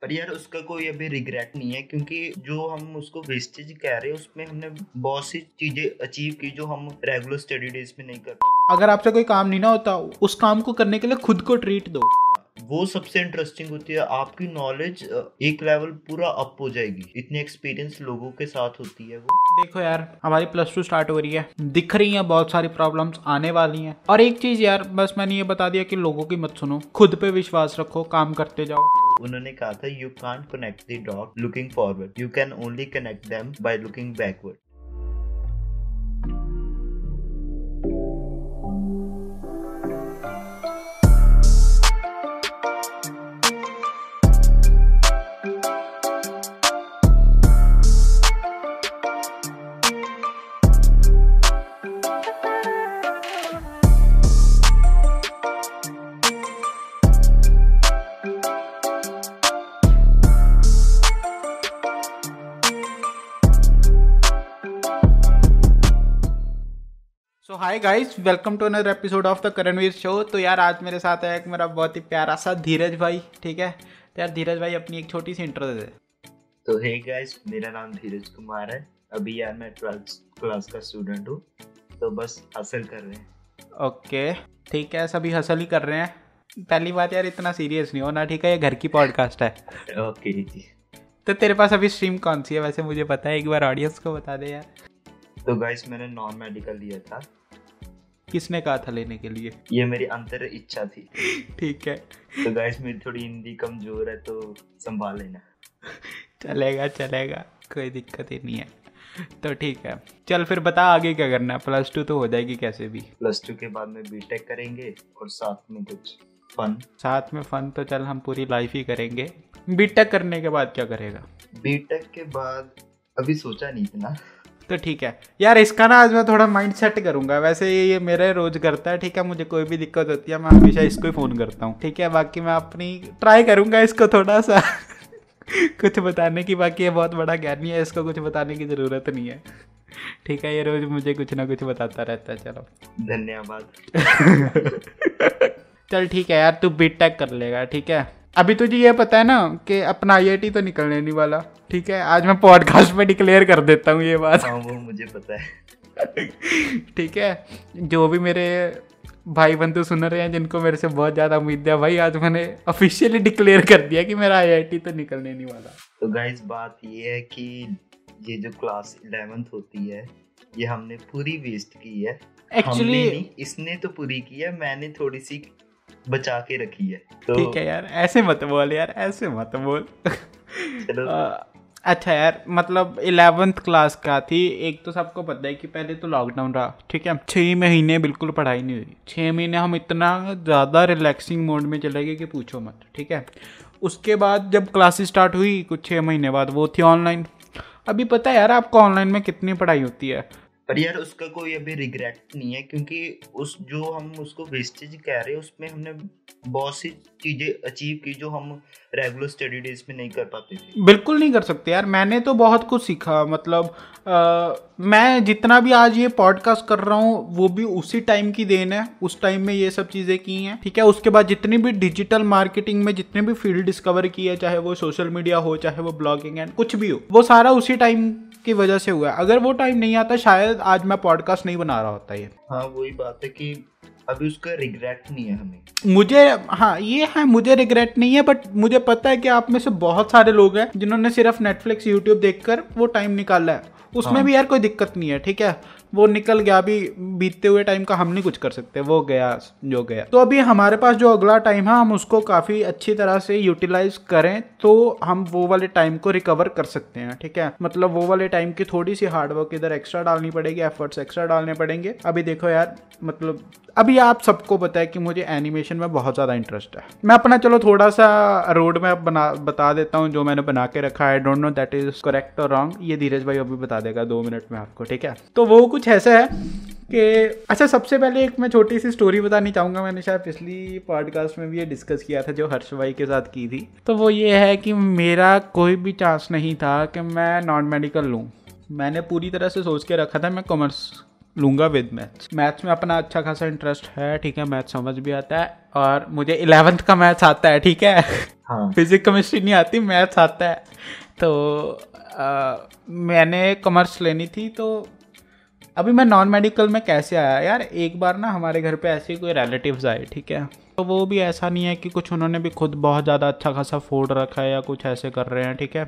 पर यार उसका कोई अभी रिग्रेट नहीं है, क्योंकि जो हम उसको वेस्टेज कह रहे हैं उसमें हमने बहुत सी चीजें अचीव की जो हम रेगुलर स्टडी डेज में नहीं कर पाते। अगर आपसे कोई काम नहीं ना होता, उस काम को करने के लिए खुद को ट्रीट दो। वो सबसे इंटरेस्टिंग होती है। आपकी नॉलेज एक लेवल पूरा अप हो जाएगी, इतने एक्सपीरियंस लोगों के साथ होती है वो। देखो यार, हमारी +2 स्टार्ट हो रही है, दिख रही है बहुत सारी प्रॉब्लम्स आने वाली हैं। और एक चीज यार, बस मैंने ये बता दिया कि लोगों की मत सुनो, खुद पे विश्वास रखो, काम करते जाओ। उन्होंने कहा था you can't connect the dot looking forward, you can only connect them by looking backward. So hi guys, welcome to another episode of the Karanveer show. तो यार आज मेरे साथ है एक मेरा बहुत ही प्यारा सा धीरज भाई। ठीक है, तो यार धीरज भाई अपनी एक छोटी सी इंट्रो दे दे। तो हे गाइस, मेरा नाम धीरज कुमार है। अभी यार मैं 12th क्लास का स्टूडेंट हूँ, तो बस हासिल कर रहे हैं। ओके ठीक है, सभी हसल ही कर रहे हैं। पहली बात यार, इतना सीरियस नहीं होना, ठीक है, ये घर की पॉडकास्ट है। ओके जी। तो तेरे पास अभी स्ट्रीम कौन सी है वैसे, मुझे पता है, एक बार ऑडियंस को बता दे यार। तो गाइस मैंने नॉन मेडिकल लिया था। किसने कहा था लेने के लिए? ये मेरी अंतर इच्छा थी। ठीक है। तो गाइस मेरी थोड़ी हिंदी कमजोर है, तो संभाल लेना। चलेगा चलेगा, कोई दिक्कत ही नहीं है। तो ठीक है, चल फिर बता आगे क्या करना है। +2 तो हो जाएगी कैसे भी। +2 के बाद में बीटेक करेंगे और साथ में कुछ फन। साथ में फन तो चल हम पूरी लाइफ ही करेंगे। बीटेक करने के बाद क्या करेगा? बीटेक के बाद अभी सोचा नहीं था ना। तो ठीक है यार, इसका ना आज मैं थोड़ा माइंड सेट करूंगा। वैसे ये मेरे रोज करता है, ठीक है, मुझे कोई भी दिक्कत होती है मैं हमेशा इसको ही फ़ोन करता हूँ। ठीक है, बाकी मैं अपनी ट्राई करूंगा इसको थोड़ा सा कुछ बताने की। बाकी ये बहुत बड़ा ज्ञानी है, इसको कुछ बताने की ज़रूरत नहीं है। ठीक है, ये रोज मुझे कुछ ना कुछ बताता रहता है। चलो धन्यवाद। चल ठीक है यार, तू बीटेक कर लेगा। ठीक है, अभी तुझे ये पता है ना कि अपना IIT तो निकलने नहीं वाला। ठीक है, आज मैं पॉडकास्ट पे डिक्लेयर कर देता हूँ ये बात। हाँ वो मुझे पता है। ठीक है, जो भी मेरे भाई बंधु सुन रहे हैं जिनको मेरे से बहुत ज़्यादा उम्मीद है, भाई आज मैंने ऑफिशियली डिक्लेयर कर दिया कि मेरा IIT तो निकलने नहीं वाला। तो गाइस बात ये है कि ये जो क्लास 11th होती है ये हमने पूरी वेस्ट की है। एक्चुअली इसने तो पूरी की है, मैंने थोड़ी सी बचा के रखी है। तो ठीक है यार, ऐसे मत बोल यार, ऐसे मत बोल। चलो अच्छा यार, मतलब 11th क्लास का थी। एक तो सबको पता है कि पहले तो लॉकडाउन रहा। ठीक है, 6 महीने बिल्कुल पढ़ाई नहीं हुई। 6 महीने हम इतना ज़्यादा रिलैक्सिंग मोड में चले गए कि पूछो मत। ठीक है, उसके बाद जब क्लासेस स्टार्ट हुई कुछ 6 महीने बाद, वो थी ऑनलाइन। अभी पता है यार आपको ऑनलाइन में कितनी पढ़ाई होती है? पर यार उसका कोई अभी रिग्रेट नहीं है, क्योंकि उस जो हम उसको वेस्टेज कह रहे हैं उसमें हमने बहुत सी चीजें अचीव की जो हम रेगुलर स्टडी डेज में नहीं कर पाते थे। बिल्कुल नहीं कर सकते यार, मैंने तो बहुत कुछ सीखा। मतलब मैं जितना भी आज ये पॉडकास्ट कर रहा हूँ वो भी उसी टाइम की देन है। उस टाइम में ये सब चीज़ें की हैं। ठीक है, उसके बाद जितनी भी डिजिटल मार्केटिंग में जितने भी फील्ड डिस्कवर की है, चाहे वो सोशल मीडिया हो, चाहे वो ब्लॉगिंग एंड कुछ भी हो, वो सारा उसी टाइम की वजह से हुआ है। अगर वो टाइम नहीं आता शायद आज मैं पॉडकास्ट नहीं बना रहा होता। ये हाँ वही बात है कि अभी उसका रिग्रेट नहीं है हमें। मुझे, हाँ ये है, मुझे रिग्रेट नहीं है। बट मुझे पता है कि आप में से बहुत सारे लोग हैं जिन्होंने सिर्फ नेटफ्लिक्स यूट्यूब देखकर वो टाइम निकाला है। उसमें हाँ। भी यार कोई दिक्कत नहीं है। ठीक है, वो निकल गया, अभी बीतते हुए टाइम का हम नहीं कुछ कर सकते, वो गया जो गया। तो अभी हमारे पास जो अगला टाइम है हम उसको काफ़ी अच्छी तरह से यूटिलाइज करें तो हम वो वाले टाइम को रिकवर कर सकते हैं। ठीक है, मतलब वो वाले टाइम की थोड़ी सी हार्डवर्क इधर एक्स्ट्रा डालनी पड़ेगी, एफर्ट्स एक्स्ट्रा डालने पड़ेंगे। अभी देखो यार, मतलब अभी आप सबको पता है कि मुझे एनिमेशन में बहुत ज़्यादा इंटरेस्ट है। मैं अपना चलो थोड़ा सा रोड मैप बता देता हूँ जो मैंने बना के रखा है। Don't know that is correct और रॉन्ग, ये धीरज भाई अभी बता देगा 2 मिनट में आपको। ठीक है, तो वो कुछ ऐसा है कि अच्छा, सबसे पहले एक मैं छोटी सी स्टोरी बतानी चाहूँगा। मैंने शायद पिछली पॉडकास्ट में भी ये डिस्कस किया था जो हर्ष भाई के साथ की थी। तो वो ये है कि मेरा कोई भी चांस नहीं था कि मैं नॉन मेडिकल लूँ। मैंने पूरी तरह से सोच के रखा था मैं कॉमर्स लूँगा विद मैथ्स में अपना अच्छा खासा इंटरेस्ट है। ठीक है, मैथ्स समझ भी आता है और मुझे 11th का मैथ्स आता है। ठीक है, हाँ फिजिक्स केमिस्ट्री नहीं आती, मैथ्स आता है। तो मैंने कॉमर्स लेनी थी। तो अभी मैं नॉन मेडिकल में कैसे आया यार, एक बार ना हमारे घर पे ऐसे ही कोई रिलेटिव्स आए, ठीक है। तो वो भी ऐसा नहीं है कि कुछ उन्होंने भी खुद बहुत ज़्यादा अच्छा खासा फोड़ रखा है या कुछ ऐसे कर रहे हैं, ठीक है।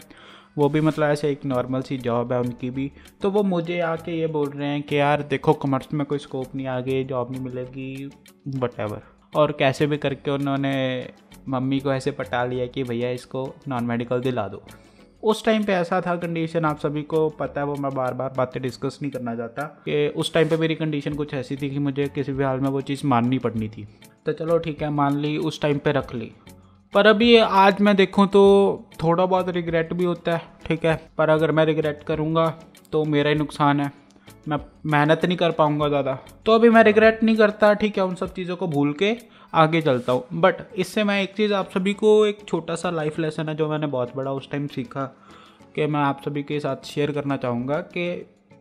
वो भी मतलब ऐसे एक नॉर्मल सी जॉब है उनकी भी। तो वो मुझे आके ये बोल रहे हैं कि यार देखो कॉमर्स में कोई स्कोप नहीं, आगे जॉब नहीं मिलेगी, वटेवर। और कैसे भी करके उन्होंने मम्मी को ऐसे पटा लिया कि भैया इसको नॉन मेडिकल दिला दो। उस टाइम पे ऐसा था कंडीशन, आप सभी को पता है, वो मैं बार बार बातें डिस्कस नहीं करना चाहता, कि उस टाइम पे मेरी कंडीशन कुछ ऐसी थी कि मुझे किसी भी हाल में वो चीज़ माननी पड़नी थी। तो चलो ठीक है, मान ली, उस टाइम पे रख ली। पर अभी आज मैं देखूं तो थोड़ा बहुत रिग्रेट भी होता है, ठीक है। पर अगर मैं रिग्रेट करूँगा तो मेरा ही नुकसान है, मैं मेहनत नहीं कर पाऊँगा ज़्यादा। तो अभी मैं रिग्रेट नहीं करता, ठीक है, उन सब चीज़ों को भूल के आगे चलता हूँ। बट इससे मैं एक चीज़ आप सभी को, एक छोटा सा लाइफ लेसन है जो मैंने बहुत बड़ा उस टाइम सीखा, कि मैं आप सभी के साथ शेयर करना चाहूँगा कि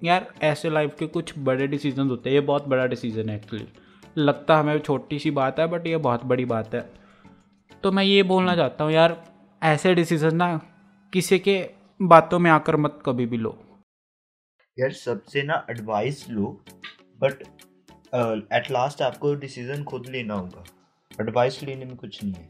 यार ऐसे लाइफ के कुछ बड़े डिसीजन होते हैं। ये बहुत बड़ा डिसीजन है एक्चुअली, लगता हमें छोटी सी बात है बट ये बहुत बड़ी बात है। तो मैं ये बोलना चाहता हूँ यार, ऐसे डिसीजन ना किसी के बातों में आकर मत कभी भी लो यार। सबसे ना advice low, but at last आपको डिसीजन खुद लेना होगा। एडवाइस लेने में कुछ नहीं है,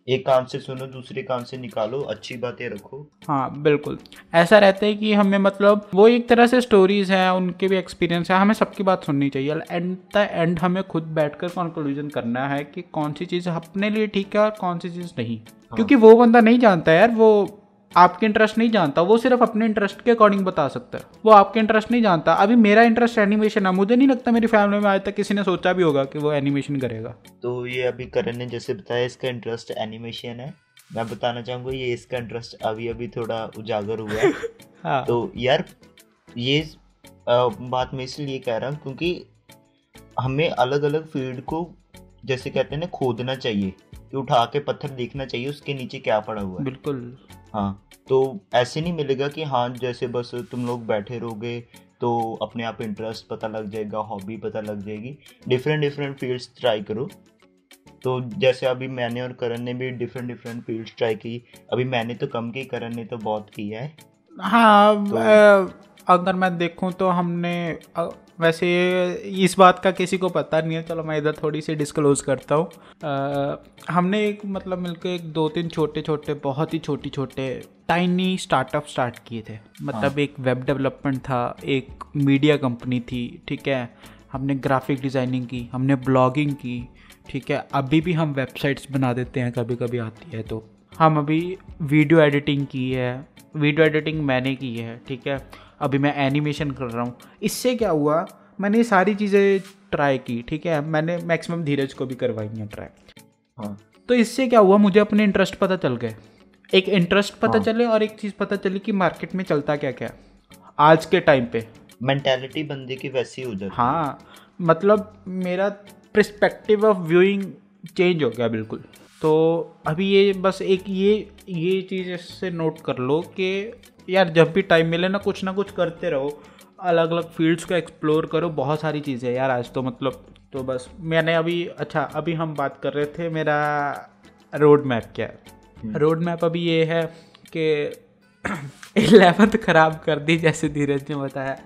एक कान से सुनो दूसरे कान से निकालो, अच्छी बातें रखो। हाँ बिल्कुल, ऐसा रहता है कि हमें मतलब वो एक तरह से स्टोरीज हैं, उनके भी एक्सपीरियंस है, हमें सबकी बात सुननी चाहिए। एंड द एंड हमें खुद बैठकर कंक्लूजन करना है कि कौन सी चीज़ अपने लिए ठीक है और कौन सी चीज़ नहीं। हाँ। क्योंकि वो बंदा नहीं जानता यार, वो आपके इंटरेस्ट नहीं जानता, वो सिर्फ अपने इंटरेस्ट के अकॉर्डिंग बता सकता है, वो आपके इंटरेस्ट नहीं जानता। अभी मेरा इंटरेस्ट एनिमेशन है, मुझे नहीं लगता मेरी फैमिली में आज तक किसी ने सोचा भी होगा कि वो एनिमेशन करेगा। तो ये अभी करण ने जैसे बताया इसका इंटरेस्ट एनिमेशन है, मैं बताना चाहूँगा ये इसका इंटरेस्ट अभी अभी थोड़ा उजागर हुआ है। हाँ। तो यार ये बात मैं इसलिए कह रहा हूँ क्योंकि हमें अलग अलग फील्ड को, जैसे कहते हैं ना, खोदना चाहिए, कि उठा के पत्थर देखना चाहिए उसके नीचे क्या पड़ा हुआ है। बिल्कुल। हाँ, तो ऐसे नहीं मिलेगा कि हाँ जैसे बस तुम लोग बैठे रहोगे तो अपने आप इंटरेस्ट पता लग जाएगा, हॉबी पता लग जाएगी। डिफरेंट फील्ड्स ट्राई करो। तो जैसे अभी मैंने और करण ने भी डिफरेंट फील्ड्स ट्राई की। अभी मैंने तो कम की, करण ने तो बहुत किया है। हाँ अगर मैं देखूं तो हमने वैसे इस बात का किसी को पता नहीं है, चलो मैं इधर थोड़ी सी डिस्क्लोज करता हूँ। हमने एक मतलब मिलकर एक 2-3 छोटे छोटे, बहुत ही छोटे टाइनी स्टार्टअप स्टार्ट किए थे। मतलब हाँ। एक वेब डेवलपमेंट था, एक मीडिया कंपनी थी, ठीक है, हमने ग्राफिक डिज़ाइनिंग की, हमने ब्लॉगिंग की, ठीक है, अभी भी हम वेबसाइट्स बना देते हैं कभी कभी आती है तो। हम अभी वीडियो एडिटिंग की है, वीडियो एडिटिंग मैंने की है, ठीक है, अभी मैं एनिमेशन कर रहा हूँ। इससे क्या हुआ, मैंने ये सारी चीज़ें ट्राई की, ठीक है, मैंने मैक्सिमम धीरज को भी करवाई है ट्राई। हाँ। तो इससे क्या हुआ, मुझे अपने इंटरेस्ट पता चल गए, एक इंटरेस्ट पता चले और एक चीज़ पता चली कि मार्केट में चलता क्या क्या आज के टाइम पे। मेंटालिटी बंदे की वैसी हो जाती है। हाँ, मतलब मेरा पर्सपेक्टिव ऑफ व्यूइंग चेंज हो गया बिल्कुल। तो अभी ये बस एक ये चीज़ इससे नोट कर लो कि यार जब भी टाइम मिले ना कुछ करते रहो, अलग अलग फील्ड्स को एक्सप्लोर करो, बहुत सारी चीज़ें यार आज तो मतलब। तो बस मैंने अभी हम बात कर रहे थे मेरा रोड मैप क्या है। रोड मैप अभी ये है कि 11th ख़राब कर दी जैसे धीरज ने बताया,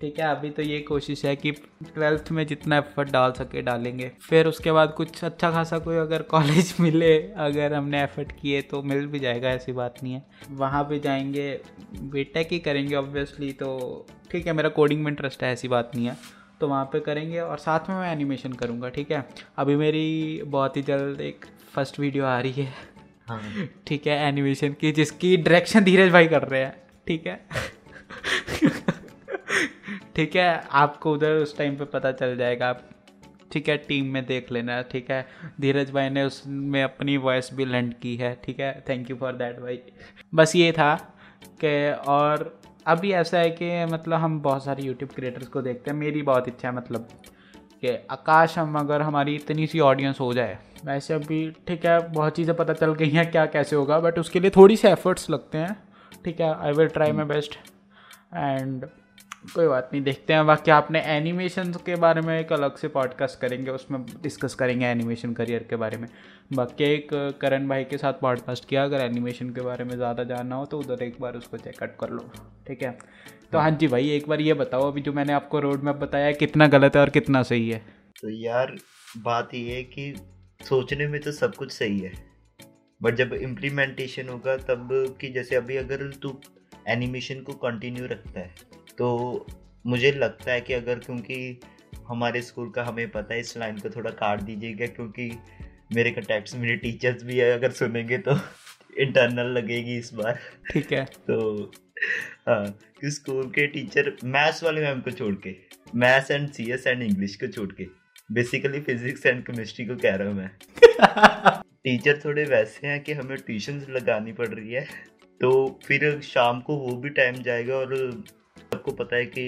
ठीक है। अभी तो ये कोशिश है कि 12th में जितना एफर्ट डाल सके डालेंगे, फिर उसके बाद कुछ अच्छा खासा कोई अगर कॉलेज मिले, अगर हमने एफर्ट किए तो मिल भी जाएगा, ऐसी बात नहीं है। वहाँ पे जाएंगे, बीटेक ही करेंगे ऑब्वियसली, तो ठीक है, मेरा कोडिंग में इंटरेस्ट है, ऐसी बात नहीं है, तो वहाँ पे करेंगे। और साथ में मैं एनिमेशन करूँगा, ठीक है। अभी मेरी बहुत ही जल्द एक फर्स्ट वीडियो आ रही है, हाँ। ठीक है, एनिमेशन की, जिसकी डायरेक्शन धीरज भाई कर रहे हैं, ठीक है। ठीक है, आपको उधर उस टाइम पे पता चल जाएगा, आप ठीक है टीम में देख लेना, ठीक है। धीरज भाई ने उसमें अपनी वॉइस भी लेंड की है, ठीक है, थैंक यू फॉर दैट भाई। बस ये था कि, और अभी ऐसा है कि मतलब हम बहुत सारे यूट्यूब क्रिएटर्स को देखते हैं। मेरी बहुत इच्छा है मतलब कि आकाश हम अगर हमारी इतनी सी ऑडियंस हो जाए, वैसे अभी ठीक है बहुत चीज़ें पता चल गई हैं क्या कैसे होगा, बट उसके लिए थोड़ी सी एफर्ट्स लगते हैं, ठीक है। I will try my best and कोई बात नहीं, देखते हैं। बाकी आपने एनिमेशन के बारे में एक अलग से पॉडकास्ट करेंगे, उसमें डिस्कस करेंगे एनिमेशन करियर के बारे में। बाकी एक करण भाई के साथ पॉडकास्ट किया, अगर एनिमेशन के बारे में ज़्यादा जानना हो तो उधर एक बार उसको चेकआउट कर लो, ठीक है। तो हाँ जी भाई, एक बार ये बताओ, अभी जो मैंने आपको रोड मैप बताया है कितना गलत है और कितना सही है? तो यार बात ये है कि सोचने में तो सब कुछ सही है, बट जब इम्प्लीमेंटेशन होगा तब कि जैसे अभी अगर तू एनिमेशन को कंटिन्यू रखता है तो मुझे लगता है कि अगर, क्योंकि हमारे स्कूल का हमें पता है, इस लाइन को थोड़ा काट दीजिएगा क्योंकि मेरे कॉन्टैक्ट्स मेरे टीचर्स भी है, अगर सुनेंगे तो इंटरनल लगेगी इस बार, ठीक है। तो हाँ, कि स्कूल के टीचर मैथ्स वाले मैम को छोड़ के, maths and CS and English को छोड़ के, बेसिकली फिजिक्स एंड केमिस्ट्री को कह रहा हूँ मैं, टीचर थोड़े वैसे हैं कि हमें ट्यूशन लगानी पड़ रही है, तो फिर शाम को वो भी टाइम जाएगा, और सबको पता है कि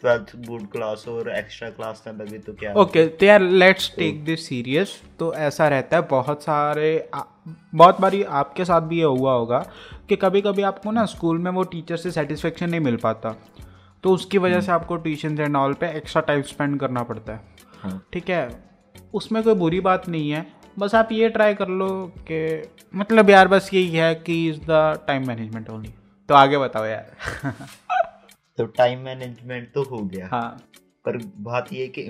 12th बोर्ड क्लास और एक्स्ट्रा क्लास ना लगे तो क्या। ओके, तो यार लेट्स टेक दिस सीरियस। तो ऐसा रहता है बहुत बारी आपके साथ भी ये हुआ होगा कि कभी कभी आपको ना स्कूल में वो टीचर से सेटिस्फेक्शन नहीं मिल पाता, तो उसकी वजह से आपको ट्यूशन एंड ऑल पे एक्स्ट्रा टाइम स्पेंड करना पड़ता है, ठीक है। उसमें कोई बुरी बात नहीं है, बस आप ये ट्राई कर लो कि मतलब यार बस यही है कि is the time management only. तो आगे बताओ यार। तो टाइम मैनेजमेंट तो हो गया, हाँ, पर बात ये है कि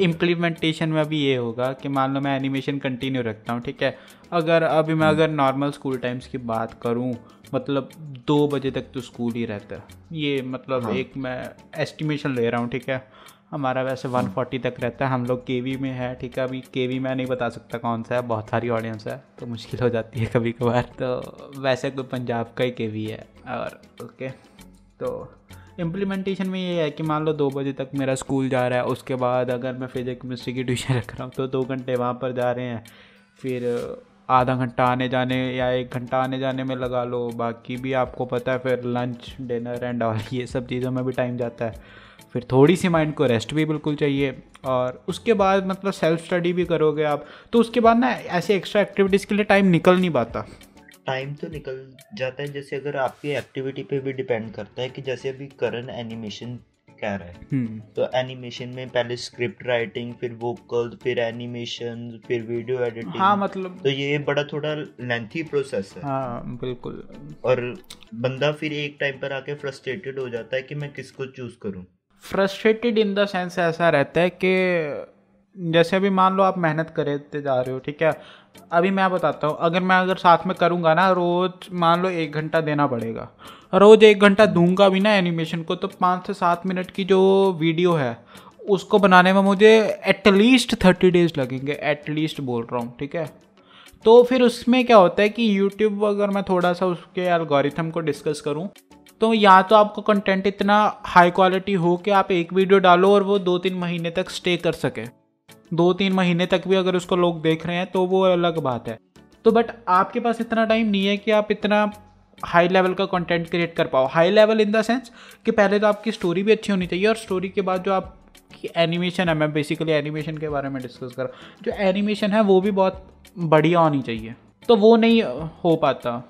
इम्प्लीमेंटेशन में अभी ये होगा कि मान लो मैं एनिमेशन कंटिन्यू रखता हूँ, ठीक है। अगर मैं नॉर्मल स्कूल टाइम्स की बात करूँ, मतलब 2 बजे तक तो स्कूल ही रहता है, ये मतलब एक मैं एस्टिमेशन ले रहा हूँ, ठीक है। हमारा वैसे 140 तक रहता है, हम लोग केवी में है, ठीक है। अभी केवी मैं नहीं बता सकता कौन सा है, बहुत सारी ऑडियंस है तो मुश्किल हो जाती है कभी कभार, तो वैसे कोई पंजाब का ही केवी है। और ओके, तो इम्प्लीमेंटेशन में ये है कि मान लो 2 बजे तक मेरा स्कूल जा रहा है, उसके बाद अगर मैं फिजिक्स केमिस्ट्री की ट्यूशन रख रहा हूँ तो 2 घंटे वहाँ पर जा रहे हैं, फिर आधा घंटा आने जाने या 1 घंटा आने जाने में लगा लो, बाकी भी आपको पता है फिर लंच डिनर एंड ऑल ये सब चीज़ों में भी टाइम जाता है, फिर थोड़ी सी माइंड को रेस्ट भी बिल्कुल चाहिए, और उसके बाद मतलब सेल्फ स्टडी भी करोगे आप, तो उसके बाद ना ऐसे एक्स्ट्रा एक्टिविटीज़ के लिए टाइम निकल नहीं पाता। टाइम तो निकल जाता है, जैसे अगर आपकी एक्टिविटी पे भी डिपेंड करता है कि जैसे अभी करण एनिमेशन कह रहा है, तो एनिमेशन में पहले स्क्रिप्ट राइटिंग, फिर वोकल, फिर एनिमेशन, फिर वीडियो एडिटिंग, हाँ मतलब तो ये बड़ा थोड़ा लेंथी प्रोसेस है। हाँ बिल्कुल, और बंदा फिर एक टाइम पर आके फ्रस्ट्रेटेड हो जाता है कि मैं किसको चूज करूं। फ्रस्ट्रेटेड इन द सेंस ऐसा रहता है कि जैसे अभी मान लो आप मेहनत करते जा रहे हो, ठीक है। अभी मैं बताता हूँ, अगर साथ में करूँगा ना, रोज़ मान लो 1 घंटा देना पड़ेगा, रोज़ 1 घंटा दूंगा भी ना एनिमेशन को, तो 5 से 7 मिनट की जो वीडियो है उसको बनाने में मुझे एटलीस्ट 30 डेज़ लगेंगे, एटलीस्ट बोल रहा हूँ, ठीक है। तो फिर उसमें क्या होता है कि यूट्यूब, अगर मैं थोड़ा सा उसके एल्गोरिथम को डिस्कस करूँ, तो या तो आपको कंटेंट इतना हाई क्वालिटी हो कि आप एक वीडियो डालो और वो 2-3 महीने तक स्टे कर सके, 2-3 महीने तक भी अगर उसको लोग देख रहे हैं तो वो अलग बात है। तो बट आपके पास इतना टाइम नहीं है कि आप इतना हाई लेवल का कंटेंट क्रिएट कर पाओ। High level in the sense कि पहले तो आपकी स्टोरी भी अच्छी होनी चाहिए, और स्टोरी के बाद जो आपकी एनिमेशन है, मैं बेसिकली एनिमेशन के बारे में डिस्कस कर रहा हूँ, जो एनिमेशन है वो भी बहुत बढ़िया होनी चाहिए, तो वो नहीं हो पाता।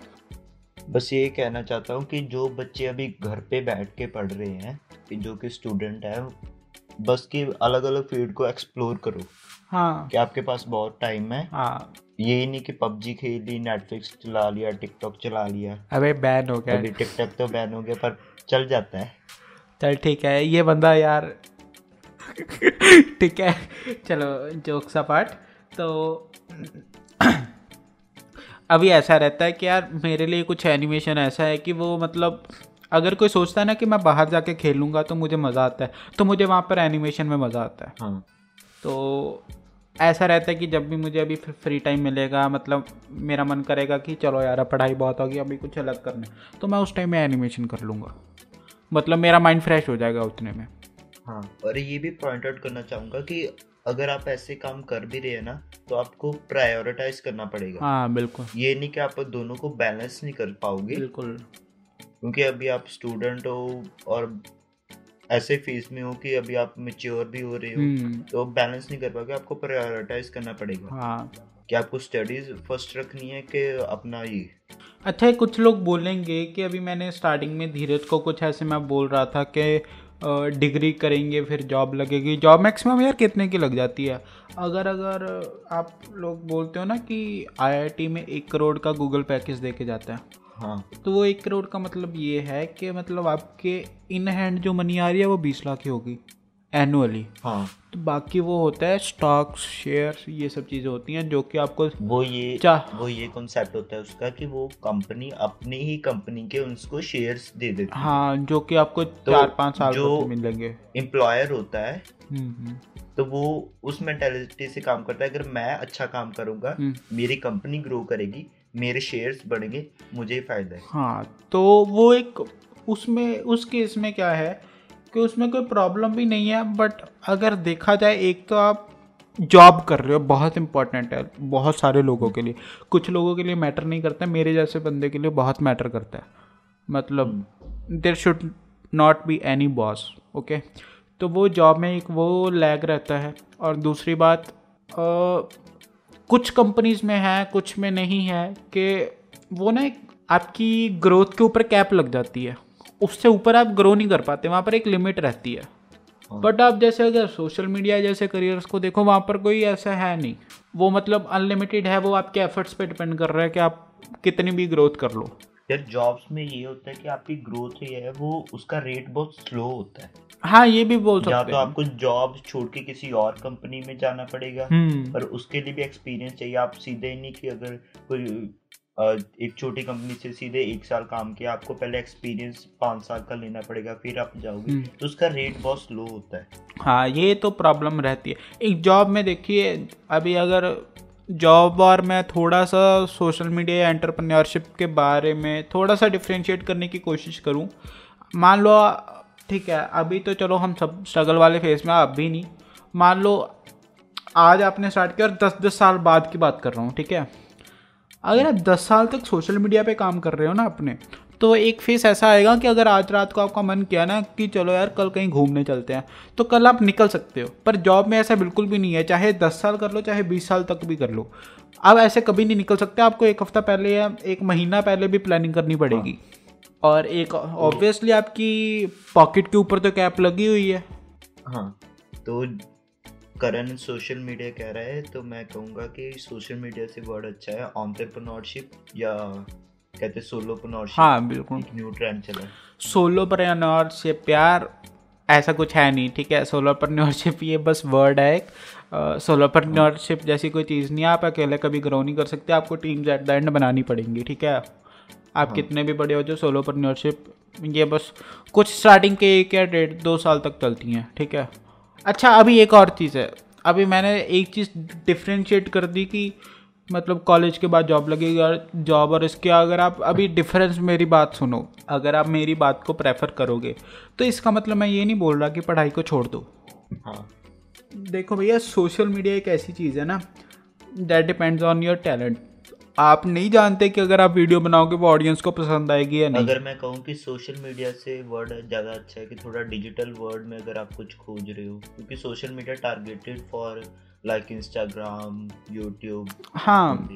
बस ये कहना चाहता हूँ कि जो बच्चे अभी घर पे बैठ के पढ़ रहे हैं, कि जो कि स्टूडेंट है, बस कि अलग अलग फील्ड को एक्सप्लोर करो। हाँ, कि आपके पास बहुत टाइम है। हाँ, यही नहीं कि पबजी खेल ली, नेटफ्लिक्स चला लिया, टिकटॉक चला लिया। अबे बैन हो गया अभी टिकटॉक तो बैन हो गया, पर चल जाता है। चल ठीक है, ये बंदा यार ठीक है, चलो जोक्स अपार्ट। तो अभी ऐसा रहता है कि यार मेरे लिए कुछ एनिमेशन ऐसा है कि वो मतलब अगर कोई सोचता है ना कि मैं बाहर जाके खेलूंगा तो मुझे मज़ा आता है, तो मुझे वहाँ पर एनिमेशन में मज़ा आता है। हाँ। तो ऐसा रहता है कि जब भी मुझे अभी फ्री टाइम मिलेगा, मतलब मेरा मन करेगा कि चलो यार पढ़ाई बहुत होगी, अभी कुछ अलग करना है, तो मैं उस टाइम में एनिमेशन कर लूँगा, मतलब मेरा माइंड फ्रेश हो जाएगा उतने में। हाँ, और ये भी पॉइंट आउट करना चाहूँगा कि अगर आप ऐसे काम कर भी रहे हैं ना, तो आपको प्रायोरिटाइज करना पड़ेगा। हाँ बिल्कुल, ये नहीं कि आप दोनों को बैलेंस नहीं कर पाओगे। बिल्कुल, क्योंकि अभी आप स्टूडेंट हो और ऐसे फेज में हो कि अभी आप मैच्योर भी हो रहे हो, तो बैलेंस नहीं कर पाओगे, आपको प्रायोरिटाइज करना पड़ेगा। हाँ कि आपको स्टडीज फर्स्ट रखनी है कि अपना ये? अच्छा, कुछ लोग बोलेंगे कि अभी मैंने स्टार्टिंग में धीरज को कुछ ऐसे मैं बोल रहा था कि डिग्री करेंगे फिर जॉब लगेगी। जॉब मैक्सिमम यार कितने की लग जाती है? अगर आप लोग बोलते हो ना कि आईआईटी में 1 करोड़ का गूगल पैकेज देके जाता है, हाँ, तो वो 1 करोड़ का मतलब ये है कि मतलब आपके इन हैंड जो मनी आ रही है वो 20 लाख ही होगी एनुअली। हाँ, तो बाकी वो होता है स्टॉक्स, शेयर्स, ये सब चीज़ें होती हैं जो कि आपको वो ये कॉन्सेप्ट होता है उसका कि वो कंपनी अपनी ही कंपनी के उसको शेयर्स दे देती है। हाँ, जो कि आपको तो 4-5 साल जो बाद मिलेंगे। एम्प्लॉयर होता है हम्म, तो वो उस मेंटालिटी से काम करता है, अगर मैं अच्छा काम करूंगा मेरी कंपनी ग्रो करेगी, मेरे शेयर्स बढ़ेंगे, मुझे फायदा है। हाँ, तो वो एक उसमें उस केस में क्या है कि उसमें कोई प्रॉब्लम भी नहीं है। बट अगर देखा जाए, एक तो आप जॉब कर रहे हो, बहुत इंपॉर्टेंट है बहुत सारे लोगों के लिए। कुछ लोगों के लिए मैटर नहीं करता है, मेरे जैसे बंदे के लिए बहुत मैटर करता है। मतलब there should not be any boss, okay. तो वो जॉब में एक वो लैग रहता है। और दूसरी बात, कुछ कंपनीज में है कुछ में नहीं है कि वो ना एक आपकी ग्रोथ के ऊपर कैप लग जाती है, उससे ऊपर आप ग्रो नहीं कर पाते, वहाँ पर एक लिमिट रहती है। बट आप जैसे अगर सोशल मीडिया जैसे करियर्स को देखो, वहाँ पर कोई ऐसा है नहीं, वो मतलब अनलिमिटेड है। वो आपके एफर्ट्स पे डिपेंड कर रहा है कि आप कितनी भी ग्रोथ कर लो। यार जॉब्स में ये होता है कि आपकी ग्रोथ ही है वो उसका रेट बहुत स्लो होता है। हाँ, ये भी बोल सकते या हैं। तो आपको जॉब छोड़ के किसी और कंपनी में जाना पड़ेगा, पर उसके लिए भी एक्सपीरियंस चाहिए। आप सीधे ही नहीं कि अगर कोई एक छोटी कंपनी से सीधे 1 साल काम किया, आपको पहले एक्सपीरियंस 5 साल का लेना पड़ेगा, फिर आप जाओगे, तो उसका रेट बहुत स्लो होता है। हाँ, ये तो प्रॉब्लम रहती है एक जॉब में। देखिए, अभी अगर जॉब और मैं थोड़ा सा सोशल मीडिया या एंटरप्रेन्योरशिप के बारे में थोड़ा सा डिफ्रेंशिएट करने की कोशिश करूँ, मान लो ठीक है, अभी तो चलो हम सब स्ट्रगल वाले फेज में, आप भी नहीं। मान लो आज आपने स्टार्ट किया और 10-10 साल बाद की बात कर रहा हूँ, ठीक है। अगर आप 10 साल तक सोशल मीडिया पे काम कर रहे हो ना अपने, तो एक फेस ऐसा आएगा कि अगर आज रात को आपका मन किया ना कि चलो यार कल कहीं घूमने चलते हैं, तो कल आप निकल सकते हो। पर जॉब में ऐसा बिल्कुल भी नहीं है, चाहे 10 साल कर लो चाहे 20 साल तक भी कर लो, आप ऐसे कभी नहीं निकल सकते। आपको 1 हफ्ता पहले या 1 महीना पहले भी प्लानिंग करनी पड़ेगी। और एक ऑब्वियसली आपकी पॉकेट के ऊपर तो कैप लगी हुई है। हाँ, तो करण सोशल मीडिया कह रहा है, तो मैं कहूँगा कि सोशल मीडिया से वर्ड अच्छा है एंटरप्रेन्योरशिप, या कहते सोलोप्रेन्योरशिप। हाँ, बिल्कुल, एक न्यू ट्रेंड चला है सोलोप्रेन्योरशिप। यार ऐसा कुछ है नहीं, ठीक है। सोलोप्रेन्योरशिप ये बस वर्ड है एक। सोलोप्रेन्योरशिप जैसी कोई चीज़ नहीं है। आप अकेले कभी ग्रो नहीं कर सकते, आपको टीम्स एट द एंड बनानी पड़ेंगी, ठीक है। आप कितने भी बड़े हो, जो सोलोप्रेन्योरशिप ये बस कुछ स्टार्टिंग के 1 या 1.5-2 साल तक चलती हैं, ठीक है। अच्छा, अभी एक और चीज़ है। अभी मैंने एक चीज़ डिफ्रेंशिएट कर दी कि मतलब कॉलेज के बाद जॉब लगेगी और जॉब, और इसके अगर आप अभी डिफरेंस, मेरी बात सुनो, अगर आप मेरी बात को प्रेफर करोगे तो इसका मतलब मैं ये नहीं बोल रहा कि पढ़ाई को छोड़ दो। हाँ, देखो भैया, सोशल मीडिया एक ऐसी चीज़ है ना, that depends on your talent. आप नहीं जानते कि अगर आप वीडियो बनाओगे वो ऑडियंस को पसंद आएगी या नहीं। अगर मैं कहूँ कि सोशल मीडिया से वर्ड ज़्यादा अच्छा है कि थोड़ा डिजिटल वर्ड में अगर आप कुछ खोज रहे हो, क्योंकि social media targeted for like Instagram, YouTube. हाँ,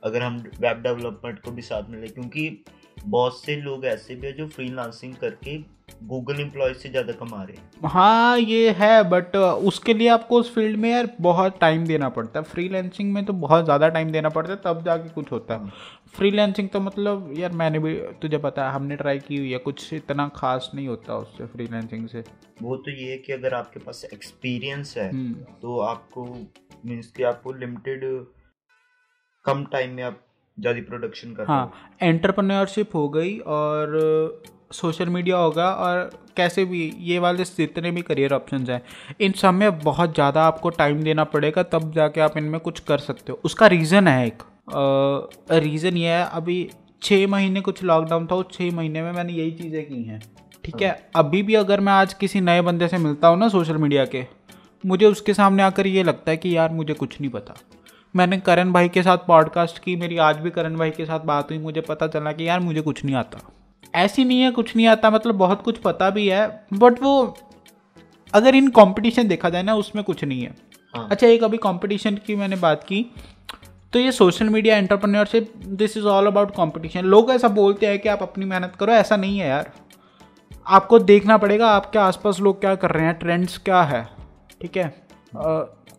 अगर हम वेब डेवलपमेंट को भी साथ में ले, क्योंकि बहुत से लोग ऐसे भी है जो फ्रीलांसिंग करके गूगल एम्प्लॉय से ज़्यादा कमा रहे हैं। हाँ, ये है। बट उसके लिए आपको उस फील्ड में यार बहुत टाइम देना पड़ता है। फ्रीलांसिंग में तो बहुत ज़्यादा टाइम देना पड़ता है, तब जाके कुछ होता है। फ्रीलांसिंग तो मतलब यार, मैंने भी, तुझे पता है, हमने ट्राई की हुई है, कुछ इतना खास नहीं होता उससे, फ्रीलांसिंग से। वो तो ये है कि अगर आपके पास एक्सपीरियंस है तो आपको मीन्स कि आपको लिमिटेड कम टाइम में आप ज़्यादा प्रोडक्शन कर। हाँ, एंटरप्रेन्योरशिप हो गई और सोशल मीडिया होगा, और कैसे भी ये वाले जितने भी करियर ऑप्शंस हैं, इन सब में बहुत ज़्यादा आपको टाइम देना पड़ेगा, तब जाके आप इनमें कुछ कर सकते हो। उसका रीज़न है एक, रीज़न ये है, अभी 6 महीने कुछ लॉकडाउन था, उस 6 महीने में मैंने यही चीज़ें की हैं, ठीक है। अभी भी अगर मैं आज किसी नए बंदे से मिलता हूँ ना सोशल मीडिया के, मुझे उसके सामने आकर ये लगता है कि यार मुझे कुछ नहीं पता। मैंने करण भाई के साथ पॉडकास्ट की, मेरी आज भी करण भाई के साथ बात हुई, मुझे पता चला कि यार मुझे कुछ नहीं आता। ऐसी नहीं है कुछ नहीं आता, मतलब बहुत कुछ पता भी है, बट वो अगर इन कंपटीशन देखा जाए ना, उसमें कुछ नहीं है। अच्छा, एक अभी कंपटीशन की मैंने बात की, तो ये social media entrepreneurship, this is all about competition. लोग ऐसा बोलते हैं कि आप अपनी मेहनत करो, ऐसा नहीं है यार। आपको देखना पड़ेगा आपके आसपास लोग क्या कर रहे हैं, ट्रेंड्स क्या है, ठीक है।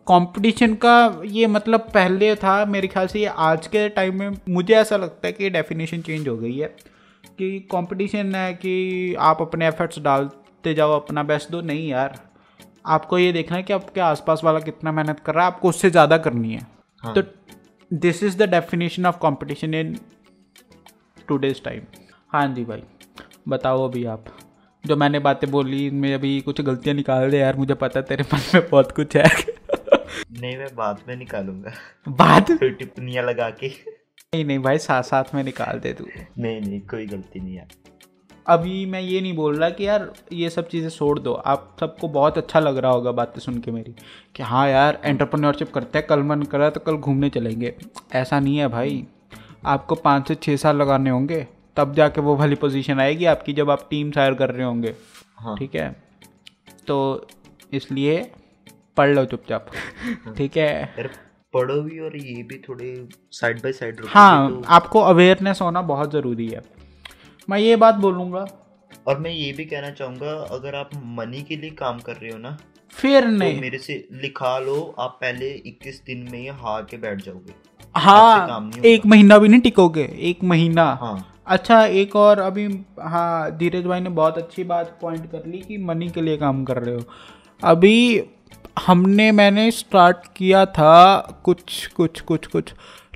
कंपटीशन का ये मतलब पहले था, मेरे ख्याल से ये आज के टाइम में मुझे ऐसा लगता है कि डेफिनेशन चेंज हो गई है कि कंपटीशन है कि आप अपने एफर्ट्स डालते जाओ, अपना बेस्ट दो। नहीं यार, आपको ये देखना है कि आपके आसपास वाला कितना मेहनत कर रहा है, आपको उससे ज़्यादा करनी है। हाँ। तो this is the definition of competition in today's time. हाँ जी भाई, बताओ अभी आप, जो मैंने बातें बोली इनमें अभी कुछ गलतियाँ निकाल दे यार, मुझे पता है तेरे मन में बहुत कुछ है। नहीं, मैं बाद में निकालूंगा, बाद फिर टिप्पणियाँ लगा के। नहीं भाई, साथ साथ में निकाल दे तू। नहीं, कोई गलती नहीं है। अभी मैं ये नहीं बोल रहा कि यार ये सब चीज़ें छोड़ दो। आप सबको बहुत अच्छा लग रहा होगा बातें सुन के मेरी कि हाँ यार एंटरप्रेन्योरशिप करते हैं, कल मन करा तो कल घूमने चलेंगे। ऐसा नहीं है भाई, आपको 5 से 6 साल लगाने होंगे, तब जाके वो वाली पोजीशन आएगी आपकी जब आप टीम हायर कर रहे होंगे। हाँ। ठीक है, तो इसलिए पढ़ लो चुपचाप। ठीक है, पढ़ो भी और ये भी थोड़े साइड बाय साइड रखो। हाँ, तो आपको अवेयरनेस होना बहुत ज़रूरी है, मैं ये बात बोलूँगा। और मैं ये भी कहना चाहूँगा, अगर आप मनी के लिए काम कर रहे हो ना, फिर नहीं, तो मेरे से लिखा लो, आप पहले 21 दिन में ये हार के बैठ जाओगे। हाँ, 1 महीना भी नहीं टिकोगे, 1 महीना। हाँ। अच्छा, एक और अभी, हाँ, धीरज भाई ने बहुत अच्छी बात पॉइंट कर ली कि मनी के लिए काम कर रहे हो। अभी मैंने स्टार्ट किया था कुछ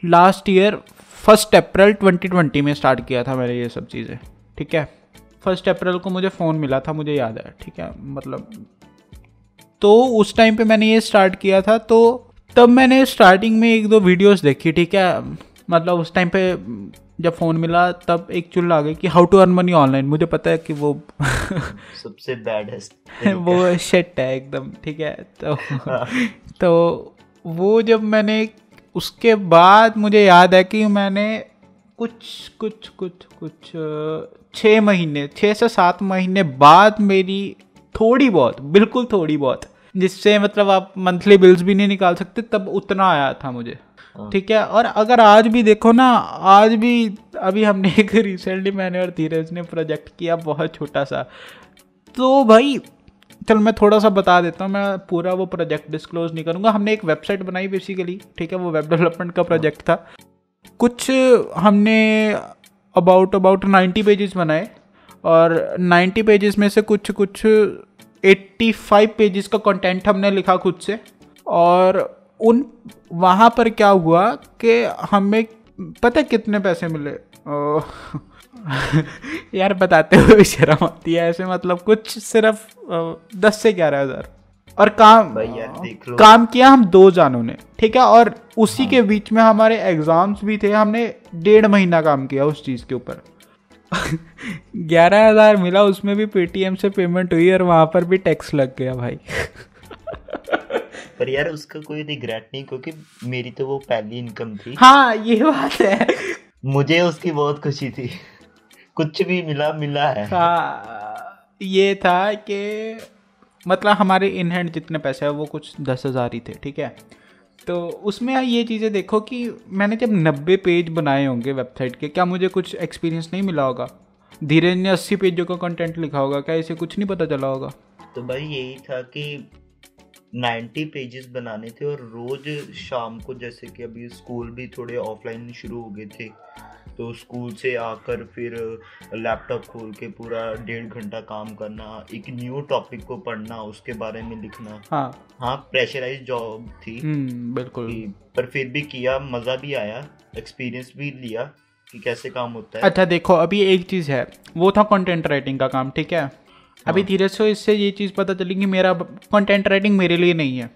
लास्ट ईयर 1 अप्रैल 2020 में स्टार्ट किया था मैंने ये सब चीज़ें। ठीक है, 1 अप्रैल को मुझे फ़ोन मिला था, मुझे याद है। ठीक है, मतलब तो उस टाइम पे मैंने ये स्टार्ट किया था, तो तब मैंने स्टार्टिंग में 1-2 वीडियोस देखी। ठीक है, मतलब उस टाइम पे जब फ़ोन मिला तब एक चुल आ गई कि how to earn money online. मुझे पता है कि वो सबसे बैड है वो शिट है एकदम। ठीक है, तो वो जब मैंने, उसके बाद मुझे याद है कि मैंने कुछ 6 से 7 महीने बाद मेरी थोड़ी बहुत, बिल्कुल थोड़ी बहुत, जिससे मतलब आप मंथली बिल्स भी नहीं निकाल सकते, तब उतना आया था मुझे। ठीक है, और अगर आज भी देखो ना, आज भी अभी हमने एक रिसेंटली मैंने और धीरज ने प्रोजेक्ट किया बहुत छोटा सा, तो भाई चल मैं थोड़ा सा बता देता हूँ, मैं पूरा वो प्रोजेक्ट डिस्क्लोज नहीं करूँगा। हमने एक वेबसाइट बनाई बेसिकली। ठीक है, वो वेब डेवलपमेंट का प्रोजेक्ट था। कुछ हमने अबाउट 90 पेजेस बनाए, और 90 पेजेस में से कुछ 85 पेजेस का कंटेंट हमने लिखा खुद से। और वहाँ पर क्या हुआ कि हमें पता कितने पैसे मिले? यार बताते हुए शर्म आती है ऐसे, मतलब कुछ सिर्फ 10 से 11 हज़ार। और काम किया हम 2 जानों ने। ठीक है, और उसी के बीच में हमारे एग्जाम्स भी थे। हमने 1.5 महीना काम किया उस चीज़ के ऊपर। 11,000 मिला, उसमें भी पेटीएम से पेमेंट हुई और वहाँ पर भी टैक्स लग गया भाई। पर यार उसका कोई रिग्रेट नहीं, क्योंकि मेरी तो वो पहली इनकम थी। हाँ, ये बात है, मुझे उसकी बहुत खुशी थी। कुछ भी मिला है। हाँ, ये था कि मतलब हमारे इन हैंड जितने पैसे हैं वो कुछ 10,000 ही थे। ठीक है, तो उसमें ये चीज़ें देखो कि मैंने जब 90 पेज बनाए होंगे वेबसाइट के, क्या मुझे कुछ एक्सपीरियंस नहीं मिला होगा? धीरज ने 80 पेजों का कंटेंट लिखा होगा, क्या इसे कुछ नहीं पता चला होगा? तो भाई यही था कि 90 पेजेस बनाने थे, और रोज शाम को, जैसे कि अभी स्कूल भी थोड़े ऑफलाइन शुरू हो गए थे, तो स्कूल से आकर फिर लैपटॉप खोल के पूरा 1.5 घंटा काम करना, एक न्यू टॉपिक को पढ़ना, उसके बारे में लिखना। हाँ, प्रेशराइज जॉब थी। बिल्कुल, पर फिर भी किया, मज़ा भी आया, एक्सपीरियंस भी लिया कि कैसे काम होता है। अच्छा देखो, अभी एक चीज़ है, वो था कंटेंट राइटिंग का काम। ठीक है, अभी धीरे से इससे ये चीज़ पता चली कि मेरा कंटेंट राइटिंग मेरे लिए नहीं है।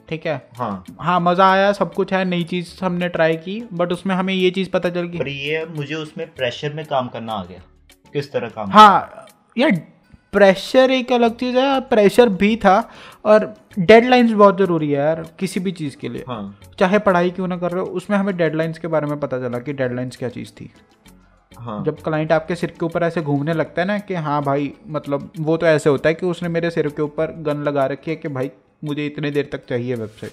ठीक है, हाँ, मज़ा आया, सब कुछ है, नई चीज़ हमने ट्राई की, बट उसमें हमें ये चीज़ पता चल गई। पर ये मुझे उसमें प्रेशर में काम करना आ गया, किस तरह काम। हाँ यार, प्रेशर एक अलग चीज़ है, प्रेशर भी था, और डेडलाइंस बहुत ज़रूरी है यार किसी भी चीज़ के लिए। चाहे पढ़ाई क्यों ना कर रहे हो, उसमें हमें डेडलाइंस के बारे में पता चला कि डेडलाइंस क्या चीज़ थी। जब क्लाइंट आपके सिर के ऊपर ऐसे घूमने लगता है ना कि हाँ भाई, मतलब वो तो ऐसे होता है कि उसने मेरे सिर के ऊपर गन लगा रखी है कि भाई मुझे इतने देर तक चाहिए वेबसाइट,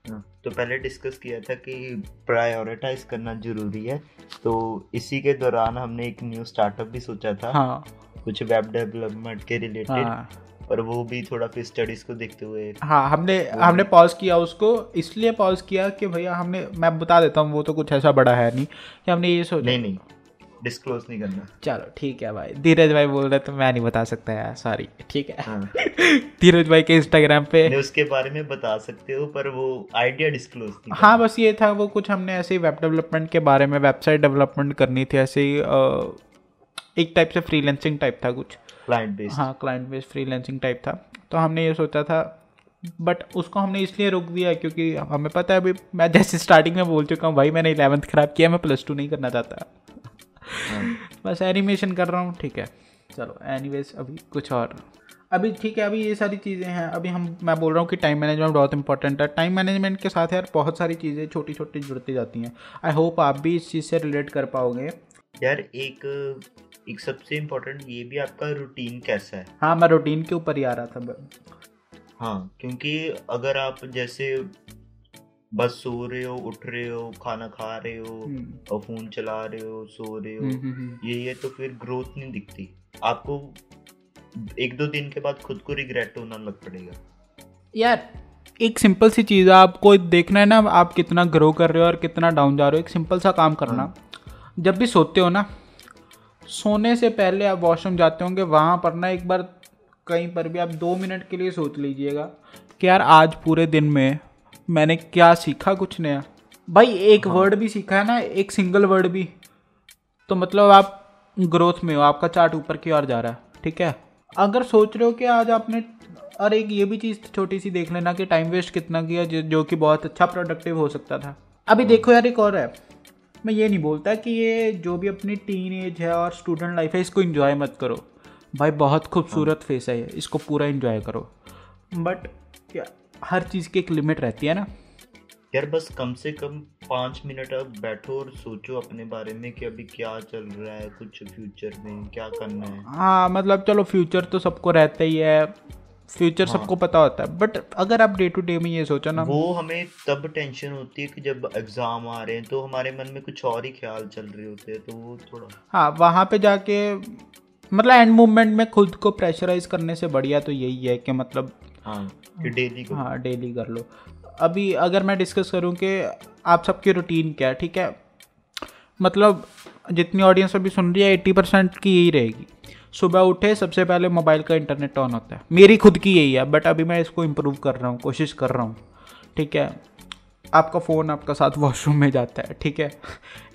तो पहले डिस्कस किया था कि प्रायोरिटाइज करना जरूरी है, तो इसी के दौरान हमने एक न्यू स्टार्टअप भी सोचा था। हाँ, कुछ वेब डेवलपमेंट के रिलेटेड। हाँ, पर वो भी थोड़ा फिर स्टडीज को देखते हुए हाँ, हमने पॉज किया उसको, इसलिए पॉज किया कि भैया मैं बता देता हूँ, वो तो कुछ ऐसा बड़ा है नहीं कि हमने ये सोचा। नहीं डिस्क्लोज नहीं करना। चलो ठीक है भाई, धीरज भाई बोल रहे तो मैं नहीं बता सकता यार, सॉरी, ठीक है। हाँ। धीरज भाई के इंस्टाग्राम पे उसके बारे में बता सकते हो, पर वो आइडिया डिस्क्लोज नहीं करना। हाँ, बस ये था, वो कुछ हमने ऐसे ही वेब डेवलपमेंट के बारे में, वेबसाइट डेवलपमेंट करनी थी ऐसे ही, एक टाइप से फ्रीलांसिंग टाइप था कुछ, क्लाइंट बेस्ड। हाँ, क्लाइंट बेस्ड फ्रीलांसिंग टाइप था। तो हमने ये सोचा था, बट उसको हमने इसलिए रोक दिया क्योंकि हमें पता है, अभी मैं जैसे स्टार्टिंग में बोल चुका हूँ भाई, मैंने 11th खराब किया, मैं +2 नहीं करना चाहता। बस एनिमेशन कर रहा हूँ, ठीक है। चलो एनीवेज, अभी कुछ और, अभी ठीक है, अभी ये सारी चीज़ें हैं। अभी मैं बोल रहा हूँ कि टाइम मैनेजमेंट बहुत इंपॉर्टेंट है। टाइम मैनेजमेंट के साथ यार बहुत सारी चीज़ें छोटी छोटी जुड़ती जाती हैं। आई होप आप भी इस चीज़ से रिलेट कर पाओगे यार। एक सबसे इम्पोर्टेंट ये भी, आपका रूटीन कैसा है। हाँ, मैं रूटीन के ऊपर ही आ रहा था। हाँ, क्योंकि अगर आप जैसे बस सो रहे हो, उठ रहे हो, खाना खा रहे हो और फोन चला रहे हो, सो रहे हो, ये तो फिर ग्रोथ नहीं दिखती आपको। 1-2 दिन के बाद खुद को रिग्रेट होना लग पड़ेगा। यार एक सिंपल सी चीज़ है, आपको देखना है ना आप कितना ग्रो कर रहे हो और कितना डाउन जा रहे हो। एक सिंपल सा काम करना, जब भी सोते हो ना, सोने से पहले आप वॉशरूम जाते होंगे, वहाँ पर ना एक बार कहीं पर भी आप 2 मिनट के लिए सोच लीजिएगा कि यार आज पूरे दिन में मैंने क्या सीखा, कुछ नया। भाई एक वर्ड भी सीखा है ना, एक सिंगल वर्ड भी, तो मतलब आप ग्रोथ में हो, आपका चार्ट ऊपर की ओर जा रहा है, ठीक है। अगर सोच रहे हो कि आज आपने, और एक ये भी चीज़ छोटी सी देख लेना कि टाइम वेस्ट कितना किया, जो कि बहुत अच्छा प्रोडक्टिव हो सकता था। अभी देखो यार, एक और है, मैं ये नहीं बोलता कि ये जो भी अपनी टीन एज है और स्टूडेंट लाइफ है, इसको एंजॉय मत करो भाई, बहुत खूबसूरत फेस है ये, इसको पूरा एंजॉय करो, बट क्या हर चीज़ की एक लिमिट रहती है ना यार। बस कम से कम 5 मिनट अब बैठो और सोचो अपने बारे में कि अभी क्या चल रहा है, कुछ फ्यूचर में क्या करना है। हाँ, मतलब चलो फ्यूचर तो सबको रहता ही है, फ्यूचर सबको पता होता है, बट अगर आप डे टू डे में ये सोचो ना, वो हमें तब टेंशन होती है कि जब एग्जाम आ रहे हैं, तो हमारे मन में कुछ और ही ख्याल चल रहे होते हैं, तो वो थोड़ा, हाँ, वहाँ पे जाके मतलब एंड मूवमेंट में खुद को प्रेशराइज करने से बढ़िया तो यही है कि मतलब कि डेली को, हाँ, डेली कर लो। अभी अगर मैं डिस्कस करूँ कि आप सबकी रूटीन क्या है, ठीक है, मतलब जितनी ऑडियंस अभी सुन रही है 80% की यही रहेगी। सुबह उठे सबसे पहले मोबाइल का इंटरनेट ऑन होता है, मेरी खुद की यही है, बट अभी मैं इसको इम्प्रूव कर रहा हूँ, कोशिश कर रहा हूँ, ठीक है। आपका फ़ोन आपका साथ वॉशरूम में जाता है, ठीक है,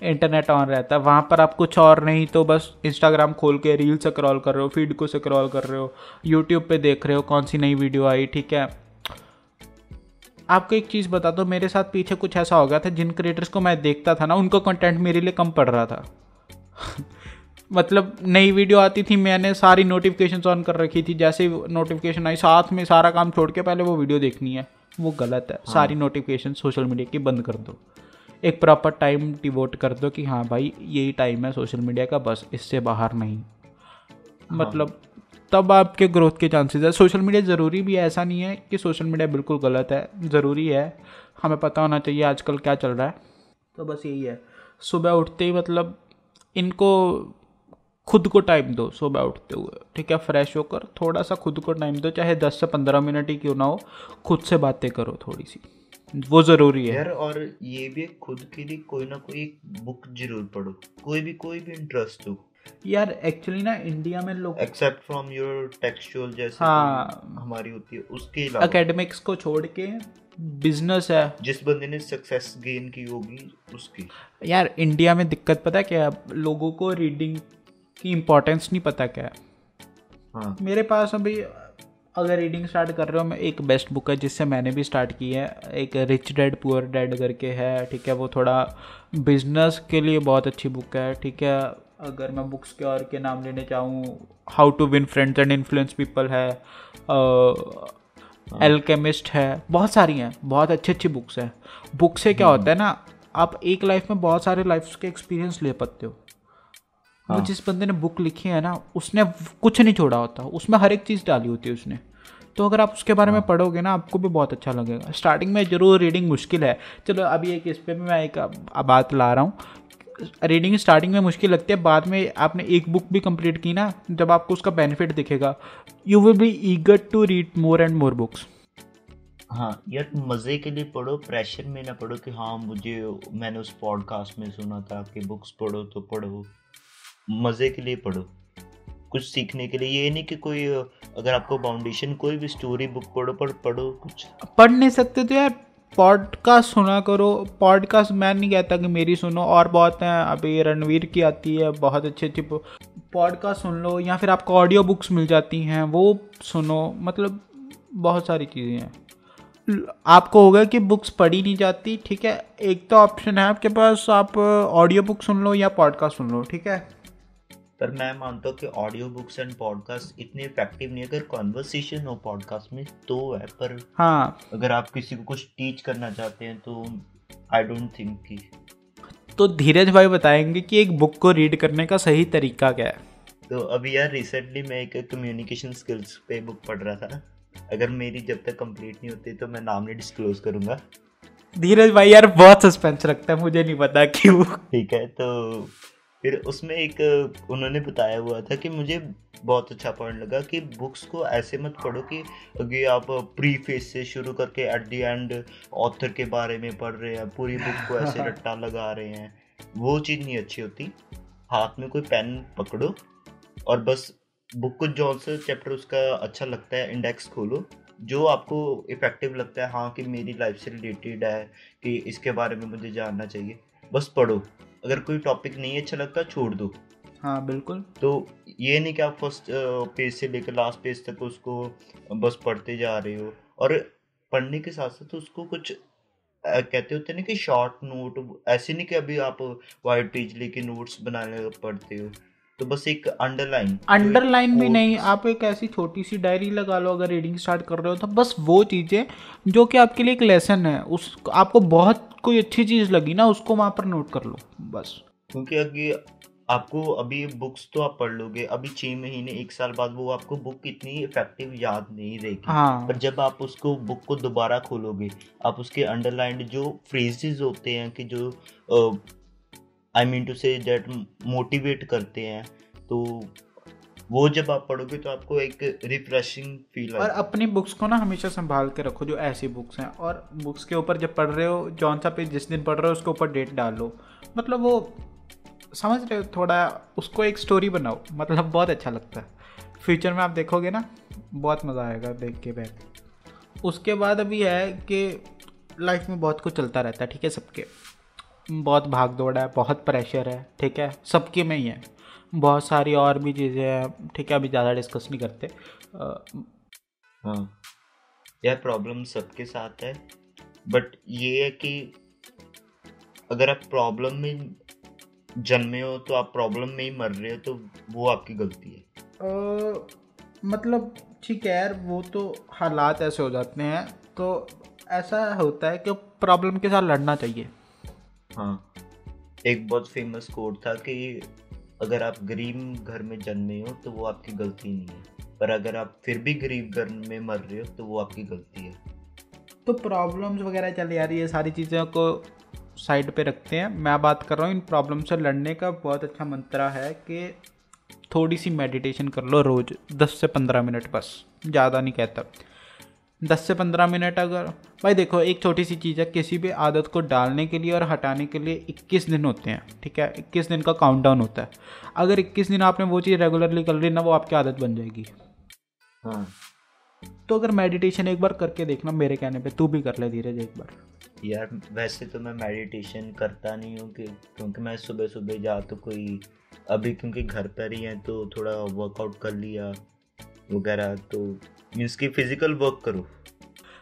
इंटरनेट ऑन रहता है, वहाँ पर आप कुछ और नहीं तो बस इंस्टाग्राम खोल के रील स्क्रॉल कर रहे हो, फीड को स्क्रॉल कर रहे हो, यूट्यूब पे देख रहे हो कौन सी नई वीडियो आई, ठीक है। आपको एक चीज़ बता दो, मेरे साथ पीछे कुछ ऐसा हो गया था, जिन क्रिएटर्स को मैं देखता था ना, उनका कंटेंट मेरे लिए कम पड़ रहा था मतलब नई वीडियो आती थी, मैंने सारी नोटिफिकेशंस ऑन कर रखी थी, जैसे नोटिफिकेशन आई साथ में सारा काम छोड़ के पहले वो वीडियो देखनी है, वो गलत है। सारी नोटिफिकेशन सोशल मीडिया की बंद कर दो, एक प्रॉपर टाइम डिवोट कर दो कि हाँ भाई यही टाइम है सोशल मीडिया का, बस इससे बाहर नहीं। मतलब तब आपके ग्रोथ के चांसेस है। सोशल मीडिया ज़रूरी भी है, ऐसा नहीं है कि सोशल मीडिया बिल्कुल गलत है, ज़रूरी है, हमें पता होना चाहिए आजकल क्या चल रहा है। तो बस यही है, सुबह उठते ही मतलब इनको खुद को टाइम दो, सुबह उठते हुए, ठीक है, फ्रेश होकर थोड़ा सा खुद को टाइम दो, चाहे 10 से 15 मिनट ही क्यों ना हो, खुद से बातें करो थोड़ी सी, वो ज़रूरी है यार। और ये भी खुद के लिए कोई ना कोई बुक जरूर पढ़ो, कोई भी इंटरेस्ट हो यार। एक्चुअली ना इंडिया में लोग, एक्सेप्ट फ्रॉम योर टेक्सचुअल जैसे हमारी होती है, उसके अलावा एकेडमिक्स को छोड़ के बिजनेस है, जिस बंदे ने सक्सेस गेन की होगी उसकी। यार इंडिया में दिक्कत पता है क्या है, लोगों को रीडिंग की इम्पोर्टेंस नहीं पता क्या है। मेरे पास अभी अगर रीडिंग स्टार्ट कर रहे हो, मैं एक बेस्ट बुक है जिससे मैंने भी स्टार्ट की है, एक रिच डैड पुअर डैड करके है, ठीक है, वो थोड़ा बिजनेस के लिए बहुत अच्छी बुक है, ठीक है। अगर मैं बुक्स के और के नाम लेने चाहूँ, how to win friends and influence people है, एल्केमिस्ट है, बहुत सारी हैं, बहुत अच्छी बुक्स हैं। बुक से क्या होता है ना, आप एक लाइफ में बहुत सारे लाइफ के एक्सपीरियंस ले पाते हो। वो जिस बंदे ने बुक लिखी है ना, उसने कुछ नहीं छोड़ा होता, उसमें हर एक चीज़ डाली होती है उसने, तो अगर आप उसके बारे में पढ़ोगे ना आपको भी बहुत अच्छा लगेगा। स्टार्टिंग में ज़रूर रीडिंग मुश्किल है, चलो अभी एक इस पे भी मैं एक बात ला रहा हूँ। रीडिंग स्टार्टिंग में मुश्किल लगती है, बाद में आपने एक बुक भी कंप्लीट की ना, जब आपको उसका बेनिफिट दिखेगा, you will be eager to read more and more books. हाँ यार, मज़े के लिए पढ़ो, प्रेशर में ना पढ़ो कि हाँ मैंने उस पॉडकास्ट में सुना था कि बुक्स पढ़ो तो पढ़ो। मज़े के लिए पढ़ो, कुछ सीखने के लिए। ये नहीं कि कोई अगर आपको फाउंडेशन कोई भी स्टोरी बुक पढ़ो कुछ पढ़ नहीं सकते तो यार पॉडकास्ट सुना करो। पॉडकास्ट मैं नहीं कहता कि मेरी सुनो, और बहुत हैं, अभी रणवीर की आती है बहुत अच्छी अच्छी पॉडकास्ट सुन लो, या फिर आपको ऑडियो बुक्स मिल जाती हैं वो सुनो। मतलब बहुत सारी चीज़ें हैं। आपको होगा कि बुक्स पढ़ी नहीं जाती, ठीक है, एक तो ऑप्शन है आपके पास, आप ऑडियो बुक सुन लो या पॉडकास्ट सुन लो, ठीक है। पर मैं मानता हूँ कि ऑडियो बुक्स एंड पॉडकास्ट इतने इफेक्टिव नहीं है। अगर कॉन्वर्सेशन हो पॉडकास्ट में तो है, पर हाँ अगर आप किसी को कुछ टीच करना चाहते हैं तो आई डोंट थिंक कि। तो धीरज भाई बताएंगे कि एक बुक को रीड करने का सही तरीका क्या है। तो अभी यार रिसेंटली मैं एक कम्युनिकेशन स्किल्स पे बुक पढ़ रहा था। अगर मेरी जब तक कंप्लीट नहीं होती तो मैं नाम नहीं डिस्क्लोज करूंगा। धीरज भाई यार बहुत सस्पेंस रखता है, मुझे नहीं पता क्यों। ठीक है, तो फिर उसमें एक उन्होंने बताया हुआ था कि मुझे बहुत अच्छा पॉइंट लगा कि बुक्स को ऐसे मत पढ़ो कि अगर आप प्रीफेस से शुरू करके एट द एंड ऑथर के बारे में पढ़ रहे हैं, पूरी बुक को ऐसे रट्टा लगा रहे हैं, वो चीज़ नहीं अच्छी होती। हाथ में कोई पेन पकड़ो और बस बुक को जो सा चैप्टर उसका अच्छा लगता है इंडेक्स खोलो, जो आपको इफेक्टिव लगता है, हाँ कि मेरी लाइफ से रिलेटेड है, कि इसके बारे में मुझे जानना चाहिए, बस पढ़ो। अगर कोई टॉपिक नहीं अच्छा लगता छोड़ दो। हाँ बिल्कुल। तो ये नहीं कि आप फर्स्ट पेज से लेकर लास्ट पेज तक उसको बस पढ़ते जा रहे हो, और पढ़ने के साथ साथ उसको कुछ कहते होते हैं ना कि शॉर्ट नोट, ऐसे नहीं कि अभी आप वाइट पेज लेके नोट्स बनाने पढ़ते हो, तो बस एक अंडरलाइन भी नहीं, आप एक ऐसी छोटी सी डायरी लगा लो अगर रीडिंग स्टार्ट कर रहे हो तो, बस वो चीज़ें जो कि आपके लिए एक लेसन है, उस आपको बहुत कोई अच्छी चीज़ लगी ना उसको वहाँ पर नोट कर लो बस। क्योंकि अगर आपको अभी बुक्स तो आप पढ़ लोगे, अभी 6 महीने 1 साल बाद वो आपको बुक इतनी इफेक्टिव याद नहीं रहेगी। हाँ। पर जब आप उसको बुक को दोबारा खोलोगे, आप उसके अंडरलाइंड जो फ्रेजेस होते हैं कि जो I mean to say that motivate करते हैं, तो वो जब आप पढ़ोगे तो आपको एक रिफ्रेशिंग फील और अपनी बुक्स को ना हमेशा संभाल के रखो, जो ऐसी बुक्स हैं, और बुक्स के ऊपर जब पढ़ रहे हो जौन सा पेज जिस दिन पढ़ रहे हो उसके ऊपर डेट डाल लो, मतलब वो समझ रहे हो, थोड़ा उसको एक स्टोरी बनाओ, मतलब बहुत अच्छा लगता है। फ्यूचर में आप देखोगे ना बहुत मज़ा आएगा देख के बैठ। उसके बाद अभी है कि लाइफ में बहुत कुछ चलता रहता है, ठीक है, सबके बहुत भाग दौड़ है, बहुत प्रेशर है, ठीक है, सबके में ही है, बहुत सारी और भी चीज़ें हैं, ठीक है, अभी ज़्यादा डिस्कस नहीं करते। हाँ यह प्रॉब्लम सबके साथ है, बट ये है कि अगर आप प्रॉब्लम में जन्मे हो तो आप प्रॉब्लम में ही मर रहे हो, तो वो आपकी गलती है। मतलब ठीक है यार, वो तो हालात ऐसे हो जाते हैं, तो ऐसा होता है कि प्रॉब्लम के साथ लड़ना चाहिए। हाँ, एक बहुत फेमस कोट था कि अगर आप गरीब घर में जन्मे हो तो वो आपकी गलती नहीं है, पर अगर आप फिर भी गरीब घर में मर रहे हो तो वो आपकी गलती है। तो प्रॉब्लम्स वगैरह चल यार, ये सारी चीज़ों को साइड पे रखते हैं, मैं बात कर रहा हूँ इन प्रॉब्लम से लड़ने का बहुत अच्छा मंत्र है कि थोड़ी सी मेडिटेशन कर लो रोज़ 10 से 15 मिनट, बस ज़्यादा नहीं कहता, 10 से 15 मिनट। अगर भाई देखो एक छोटी सी चीज़ है, किसी भी आदत को डालने के लिए और हटाने के लिए 21 दिन होते हैं, ठीक है, 21 दिन का काउंटडाउन होता है। अगर 21 दिन आपने वो चीज़ रेगुलरली कर ली ना, वो आपकी आदत बन जाएगी। हाँ, तो अगर मेडिटेशन एक बार करके देखना, मेरे कहने पे तू भी कर ले धीरज एक बार। यार वैसे तो मैं मेडिटेशन करता नहीं हूँ क्योंकि मैं सुबह सुबह जा तो कोई अभी क्योंकि घर पर ही है तो थोड़ा वर्कआउट कर लिया वगैरह, तो मीन्स कि फिजिकल वर्क करो।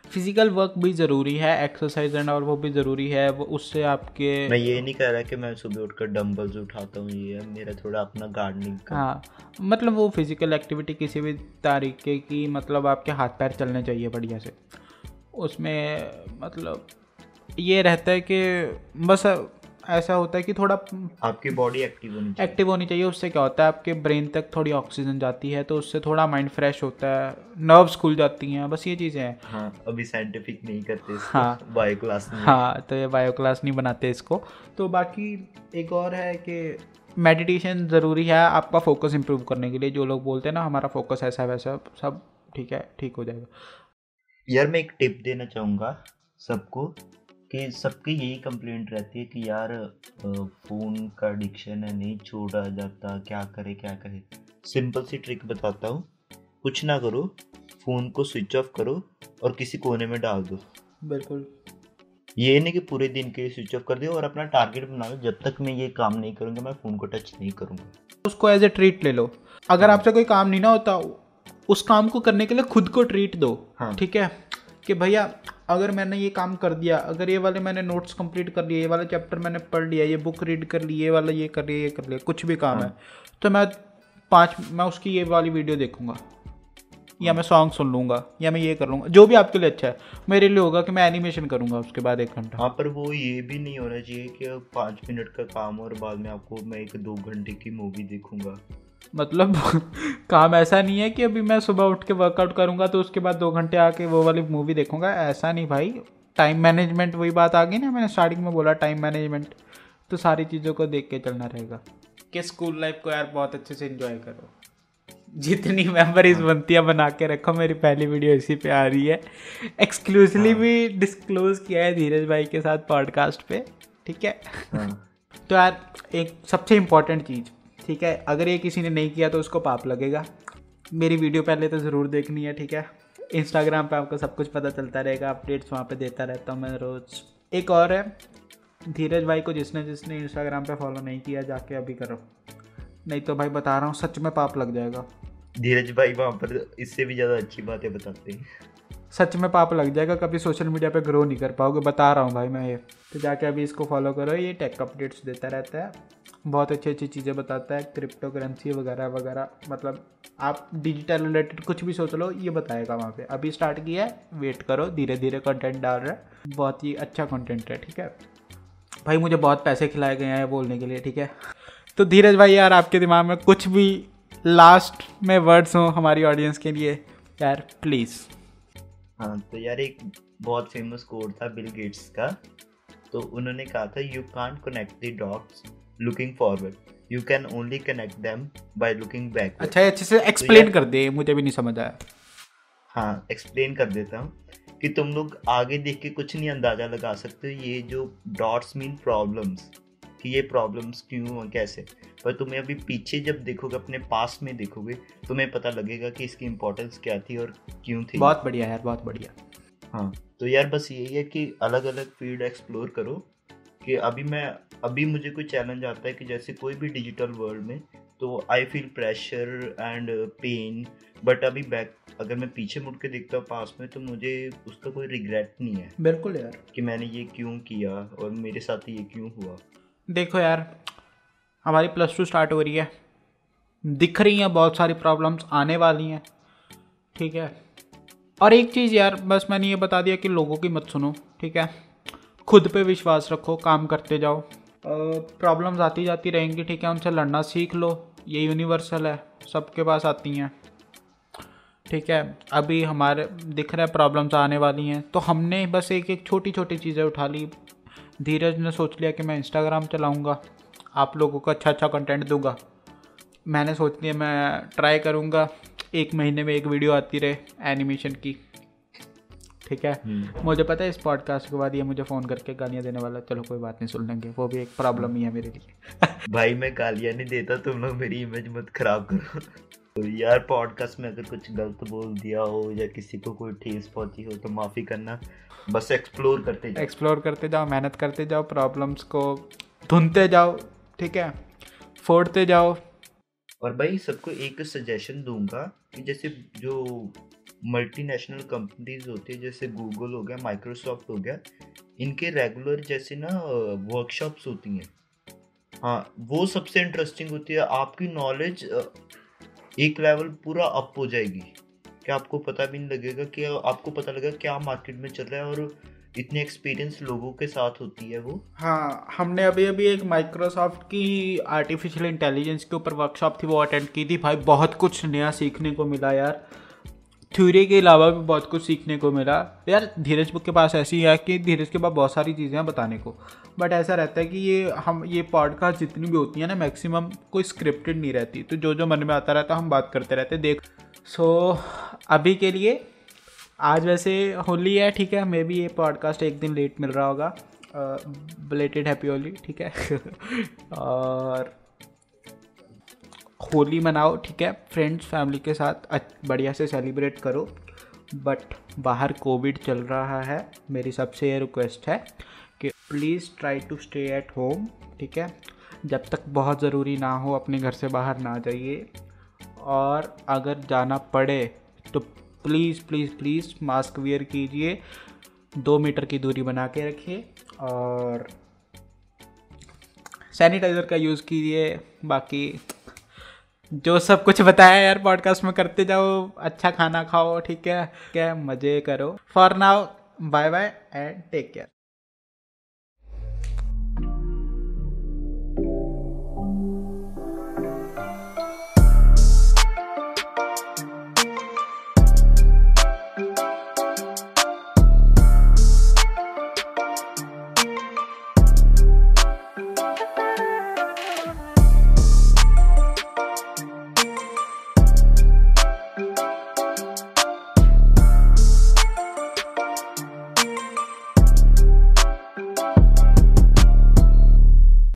फिजिकल वर्क भी ज़रूरी है, एक्सरसाइज एंड और वो भी ज़रूरी है, वो उससे आपके। मैं ये नहीं कह रहा कि मैं सुबह उठकर डंबल्स उठाता हूँ, ये है मेरा थोड़ा अपना गार्डनिंग का। हाँ, मतलब वो फिजिकल एक्टिविटी किसी भी तरीके की, मतलब आपके हाथ पैर चलने चाहिए बढ़िया से, उसमें मतलब ये रहता है कि बस ऐसा होता है कि थोड़ा आपकी बॉडी एक्टिव होनी चाहिए। उससे क्या होता है, आपके ब्रेन तक थोड़ी ऑक्सीजन जाती है, तो उससे थोड़ा माइंड फ्रेश होता है, नर्व्स खुल जाती हैं, बस ये चीज़ें हैं। हाँ, अभी साइंटिफिक नहीं करते इसको, हाँ बायो क्लास में। हाँ, तो ये बायो क्लास नहीं बनाते इसको। तो बाकी एक और है कि मेडिटेशन ज़रूरी है आपका फोकस इंप्रूव करने के लिए। जो लोग बोलते हैं ना हमारा फोकस ऐसा वैसा, सब ठीक है, ठीक हो जाएगा। यार मैं एक टिप देना चाहूँगा सबको कि सबकी यही कंप्लेंट रहती है कि यार फ़ोन का एडिक्शन है, नहीं छोड़ा जाता, क्या करे। सिंपल सी ट्रिक बताता हूँ, कुछ ना करो, फ़ोन को स्विच ऑफ करो और किसी कोने में डाल दो। बिल्कुल, ये नहीं कि पूरे दिन के लिए स्विच ऑफ कर दो, और अपना टारगेट बना लो, जब तक मैं ये काम नहीं करूँगा मैं फ़ोन को टच नहीं करूँगा। उसको एज ए ट्रीट ले लो। अगर आपसे कोई काम नहीं ना होता, उस काम को करने के लिए खुद को ट्रीट दो। ठीक है, कि भैया अगर मैंने ये काम कर दिया, अगर ये वाले मैंने नोट्स कंप्लीट कर लिए, ये वाला चैप्टर मैंने पढ़ लिया, ये बुक रीड कर ली, ये वाला ये कर लिया, कुछ भी काम है, तो मैं उसकी ये वाली वीडियो देखूंगा, या मैं सॉन्ग सुन लूँगा, या मैं ये कर लूँगा, जो भी आपके लिए अच्छा है। मेरे लिए होगा कि मैं एनिमेशन करूँगा उसके बाद 1 घंटा। हाँ, पर वो ये भी नहीं होना चाहिए कि 5 मिनट का काम और बाद में मैं 1-2 घंटे की मूवी देखूंगा। मतलब काम ऐसा नहीं है कि अभी मैं सुबह उठ के वर्कआउट करूंगा तो उसके बाद 2 घंटे आके वो वाली मूवी देखूंगा, ऐसा नहीं भाई। टाइम मैनेजमेंट, वही बात आ गई ना, मैंने स्टार्टिंग में बोला टाइम मैनेजमेंट, तो सारी चीज़ों को देख के चलना रहेगा। कि स्कूल लाइफ को यार बहुत अच्छे से एंजॉय करो, जितनी मेमोरीज बनती है बना के रखो। मेरी पहली वीडियो इसी पे आ रही है, एक्सक्लूसिवली भी डिस्क्लोज किया है धीरज भाई के साथ पॉडकास्ट पे, ठीक है। तो यार एक सबसे इम्पोर्टेंट चीज़, ठीक है, अगर ये किसी ने नहीं किया तो उसको पाप लगेगा। मेरी वीडियो पहले तो ज़रूर देखनी है, ठीक है। इंस्टाग्राम पे आपको सब कुछ पता चलता रहेगा, अपडेट्स वहाँ पे देता रहता हूँ मैं रोज़। एक और है, धीरज भाई को जिसने इंस्टाग्राम पे फॉलो नहीं किया जाके अभी करो, नहीं तो भाई बता रहा हूँ सच में पाप लग जाएगा। धीरज भाई वहाँ पर इससे भी ज़्यादा अच्छी बातें बताते हैं, सच में पाप लग जाएगा, कभी सोशल मीडिया पे ग्रो नहीं कर पाओगे, बता रहा हूँ भाई मैं ये। तो जाके अभी इसको फॉलो करो, ये टेक अपडेट्स देता रहता है, बहुत अच्छी चीज़ें बताता है, क्रिप्टो करेंसी वगैरह वगैरह, मतलब आप डिजिटल रिलेटेड कुछ भी सोच लो ये बताएगा वहाँ पे। अभी स्टार्ट किया है, वेट करो, धीरे धीरे कंटेंट डाल रहा है, बहुत ही अच्छा कंटेंट है, ठीक है भाई। मुझे बहुत पैसे खिलाए गए हैं बोलने के लिए, ठीक है। तो धीरज भाई यार, आपके दिमाग में कुछ भी लास्ट में वर्ड्स हो हमारी ऑडियंस के लिए यार, प्लीज़। हाँ, तो यार एक बहुत फेमस कोट था बिल गेट्स का, तो उन्होंने कहा था, you can't connect the dots looking forward, you can only connect them by looking back. अच्छा, अच्छे से एक्सप्लेन कर दे, मुझे भी नहीं समझ आया। हाँ, एक्सप्लेन कर देता हूँ कि तुम लोग आगे देख के कुछ नहीं अंदाजा लगा सकते, ये जो डॉट्स मीन प्रॉब्लम्स, कि ये प्रॉब्लम्स क्यों कैसे, पर तुम्हें अभी पीछे जब देखोगे, अपने पास में देखोगे, तुम्हें पता लगेगा कि इसकी इम्पोर्टेंस क्या थी और क्यों थी। बहुत बढ़िया यार, बहुत बढ़िया। हाँ, तो यार बस यही है कि अलग अलग फील्ड एक्सप्लोर करो। कि अभी मुझे कोई चैलेंज आता है कि जैसे कोई भी डिजिटल वर्ल्ड में, तो I feel pressure and pain, but अभी अगर मैं पीछे मुड़ के देखता हूँ पास में, तो मुझे उसका कोई रिग्रेट नहीं है। बिल्कुल यार, कि मैंने ये क्यों किया और मेरे साथ ये क्यों हुआ। देखो यार, हमारी +2 स्टार्ट हो रही है, दिख रही हैं बहुत सारी प्रॉब्लम्स आने वाली हैं, ठीक है। और एक चीज़ यार, बस मैंने ये बता दिया कि लोगों की मत सुनो, ठीक है। खुद पे विश्वास रखो, काम करते जाओ, प्रॉब्लम्स आती जाती रहेंगी, ठीक है, उनसे लड़ना सीख लो, ये यूनिवर्सल है, सबके पास आती हैं, ठीक है। अभी हमारे दिख रहा है प्रॉब्लम्स आने वाली हैं, तो हमने बस एक छोटी छोटी चीज़ें उठा ली। धीरज ने सोच लिया कि मैं इंस्टाग्राम चलाऊँगा, आप लोगों को अच्छा कंटेंट दूंगा। मैंने सोच लिया मैं ट्राई करूँगा 1 महीने में 1 वीडियो आती रहे एनिमेशन की, ठीक है। मुझे पता है इस पॉडकास्ट के बाद ये मुझे फ़ोन करके गालियाँ देने वाला, चलो कोई बात नहीं, सुन लेंगे, वो भी एक प्रॉब्लम ही है मेरे लिए। भाई मैं गालियाँ नहीं देता, तुम लोग मेरी इमेज मत खराब करो। तो यार पॉडकास्ट में अगर कुछ गलत बोल दिया हो या किसी को कोई ठेस पहुंची हो तो माफ़ी करना। बस एक्सप्लोर करते जाओ, मेहनत करते जाओ, प्रॉब्लम्स को ढूंढते जाओ, ठीक है, फोड़ते जाओ। और भाई सबको एक सजेशन दूंगा कि जैसे जो मल्टीनेशनल कंपनीज होती है, जैसे गूगल हो गया, माइक्रोसॉफ्ट हो गया, इनके रेगुलर जैसे ना वर्कशॉप्स होती हैं, हाँ वो सबसे इंटरेस्टिंग होती है। आपकी नॉलेज एक लेवल पूरा अप हो जाएगी कि आपको पता भी नहीं लगेगा, कि आपको पता लगेगा क्या मार्केट में चल रहा है और इतने एक्सपीरियंस लोगों के साथ होती है वो। हाँ, हमने अभी अभी एक माइक्रोसॉफ्ट की आर्टिफिशियल इंटेलिजेंस के ऊपर वर्कशॉप थी, वो अटेंड की थी भाई। बहुत कुछ नया सीखने को मिला यार, थ्योरी के अलावा भी बहुत कुछ सीखने को मिला यार। धीरज बुक के पास ऐसी है कि धीरज के पास बहुत सारी चीज़ें हैं बताने को, बट ऐसा रहता है कि ये पॉडकास्ट जितनी भी होती है ना, मैक्सिमम कोई स्क्रिप्टेड नहीं रहती, तो जो जो मन में आता रहता हम बात करते रहते देख। सो अभी के लिए आज वैसे होली है, ठीक है, मे बी ये पॉडकास्ट एक दिन लेट मिल रहा होगा, बिलेटेड हैप्पी होली, ठीक है। और होली मनाओ, ठीक है, फ्रेंड्स फैमिली के साथ बढ़िया से सेलिब्रेट करो, बट बाहर कोविड चल रहा है। मेरी सबसे ये रिक्वेस्ट है कि please try to stay at home, ठीक है, जब तक बहुत ज़रूरी ना हो अपने घर से बाहर ना जाइए, और अगर जाना पड़े तो please please please mask wear कीजिए, 2 मीटर की दूरी बना के रखिए, और सैनिटाइज़र का यूज़ कीजिए। बाकी जो सब कुछ बताया यार पॉडकास्ट में करते जाओ, अच्छा खाना खाओ, ठीक है, क्या मज़े करो। For now bye bye and take care.